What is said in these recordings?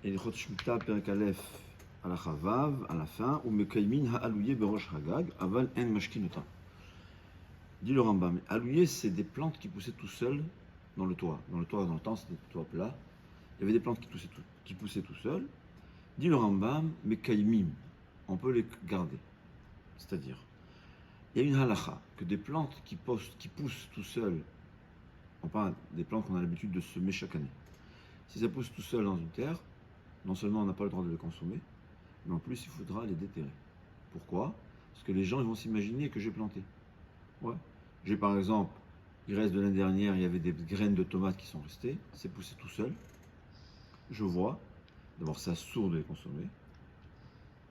Et Ilchot Shmita Perek Aleph à la Chavav, à la fin, ou Mekaymin ha'alouye berosh hagag, aval en mashkinota. Dit le Rambam, alouye, c'est des plantes qui poussaient tout seuls dans le toit. Dans le toit, dans le temps, c'était des toits plats. Il y avait des plantes qui poussaient tout seuls. Dit le Rambam, Mekaymim, on peut les garder. C'est-à-dire, il y a une halacha, que des plantes qui poussent tout seuls, on parle des plantes qu'on a l'habitude de semer chaque année. Si ça pousse tout seul dans une terre, non seulement on n'a pas le droit de les consommer, mais en plus il faudra les déterrer. Pourquoi? Parce que les gens ils vont s'imaginer que j'ai planté. Ouais. J'ai par exemple, il reste de l'année dernière, il y avait des graines de tomates qui sont restées, c'est poussé tout seul. Je vois, d'abord c'est sourd de les consommer,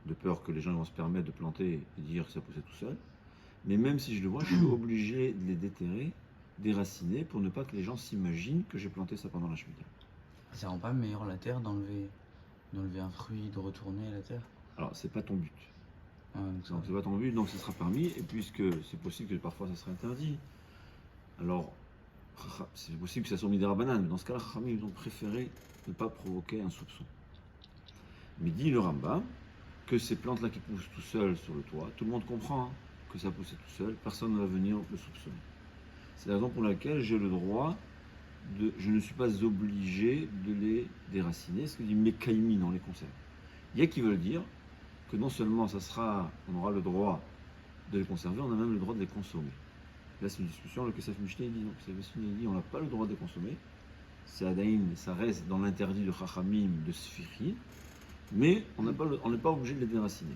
de peur que les gens vont se permettre de planter et dire que ça poussait tout seul. Mais même si je le vois, je suis obligé de les déterrer, déraciner, pour ne pas que les gens s'imaginent que j'ai planté ça pendant la Shemitah. Ça rend pas meilleur la terre d'enlever un fruit, de retourner la terre? Alors, c'est pas ton but. Ah, Donc, c'est pas ton but, donc ce sera permis, et puisque c'est possible que parfois ça sera interdit, alors c'est possible que ça soit mis des rabananes, mais dans ce cas-là, ils ont préféré ne pas provoquer un soupçon. Mais dit le Rambam que ces plantes-là qui poussent tout seules sur le toit, tout le monde comprend hein, que ça poussait tout seul, personne ne va venir le soupçonner. C'est la raison pour laquelle j'ai le droit je ne suis pas obligé de les déraciner, ce que dit Mekaimi dans les conserves. Il y a qui veulent dire que non seulement on aura le droit de les conserver, on a même le droit de les consommer. Là c'est une discussion, le Kesef Mishneh dit, donc Kesef Mishneh dit on n'a pas le droit de les consommer, c'est Adaïn, ça reste dans l'interdit de Chachamim, de Sfiri, mais on n'est pas obligé de les déraciner.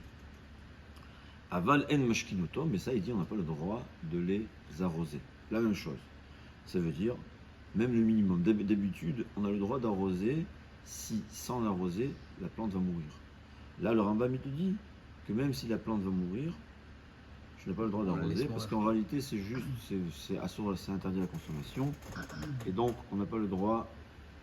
Aval en mashkinoto, mais ça il dit on n'a pas le droit de les arroser. La même chose, ça veut dire même le minimum. D'habitude, on a le droit d'arroser si, sans l'arroser, la plante va mourir. Là, le Rambam, il te dit que même si la plante va mourir, je n'ai pas le droit d'arroser parce qu'en réalité, c'est juste, c'est interdit à la consommation et donc on n'a pas le droit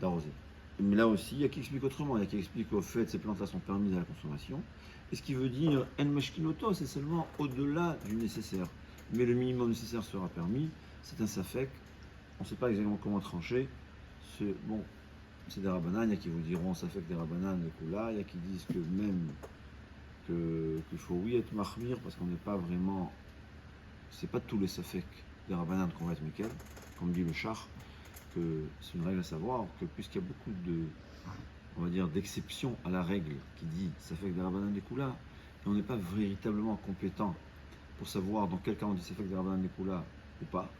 d'arroser. Mais là aussi, il y a qui explique autrement. Il y a qui explique qu'au fait, ces plantes-là sont permises à la consommation. Et ce qui veut dire en mashkinoto, c'est seulement au-delà du nécessaire. Mais le minimum nécessaire sera permis. C'est un safek. On ne sait pas exactement comment trancher. Bon, c'est des rabananes. Il y a qui vous diront safek des rabananes, les kula. Il y a qui disent que même qu'il faut oui être mahmir parce qu'on n'est pas vraiment. C'est pas tous les safek des rabananes qu'on va être mekel, comme dit le char. C'est une règle à savoir que puisqu'il y a beaucoup on va dire, d'exceptions à la règle qui dit ça fait que des rabbanan des koulas, et on n'est pas véritablement compétent pour savoir dans quel cas on dit ça fait que des rabbanan des koulas ou pas.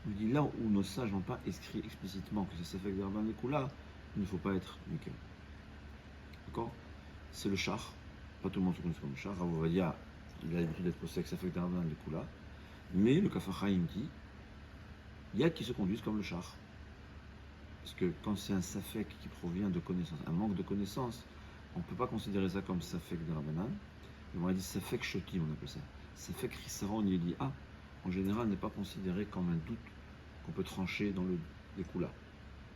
On dit là où nos sages n'ont pas écrit explicitement que c'est ça fait que des rabbanan des koulas, il ne faut pas être nickel. D'accord? C'est le char, pas tout le monde se connaît comme le char. Rav Ovadia, il a l'habitude d'être posé que ça fait que des rabbanan des koulas, mais le Kaf HaChaim dit il y a qui se conduisent comme le char. Parce que quand c'est un safek qui provient de connaissances, un manque de connaissances, on ne peut pas considérer ça comme safek de Rabbanan. On a dit safek shoti, on appelle ça. Safek rissaron yeli'a, en général, n'est pas considéré comme un doute qu'on peut trancher dans les koulas.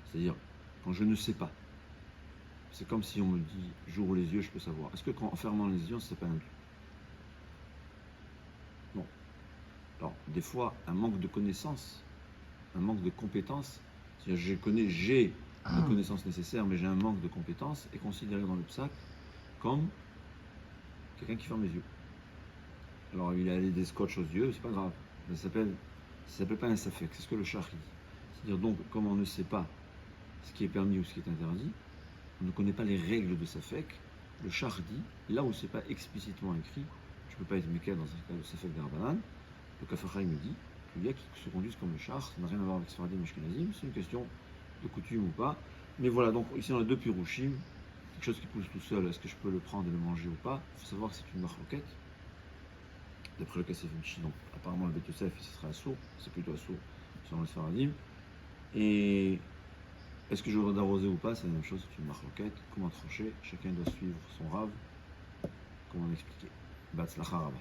C'est-à-dire, quand je ne sais pas, c'est comme si on me dit, j'ouvre les yeux, je peux savoir. Est-ce que en fermant les yeux, c'est pas un doute? Non. Alors, des fois, un manque de connaissances, un manque de compétences, c'est-à-dire j'ai les connaissances nécessaires, mais j'ai un manque de compétences, est considéré dans le psak comme quelqu'un qui ferme les yeux. Alors il a des scotch aux yeux, c'est pas grave. Ça s'appelle pas un safek, c'est ce que le char dit. C'est-à-dire donc, comme on ne sait pas ce qui est permis ou ce qui est interdit, on ne connaît pas les règles de safek, le char dit, là où c'est pas explicitement écrit, je peux pas être mekel dans un cas de safek de Rabbanan, le Kaf HaChaim me dit, il y a qui se conduisent comme le char, ça n'a rien à voir avec Sfaradim et Ashkenazim, c'est une question de coutume ou pas. Mais voilà, donc ici on a deux pirouchim, quelque chose qui pousse tout seul, est-ce que je peux le prendre et le manger ou pas? Il faut savoir que c'est une marloquette, d'après le Kesef Mishneh, donc apparemment le Bet Yosef, ce sera assourd, c'est plutôt assourd selon le Sfaradim. Et est-ce que je dois d'arroser ou pas? C'est la même chose, c'est une marloquette, comment trancher? Chacun doit suivre son rave, comment l'expliquer. Batzlacha Rabba.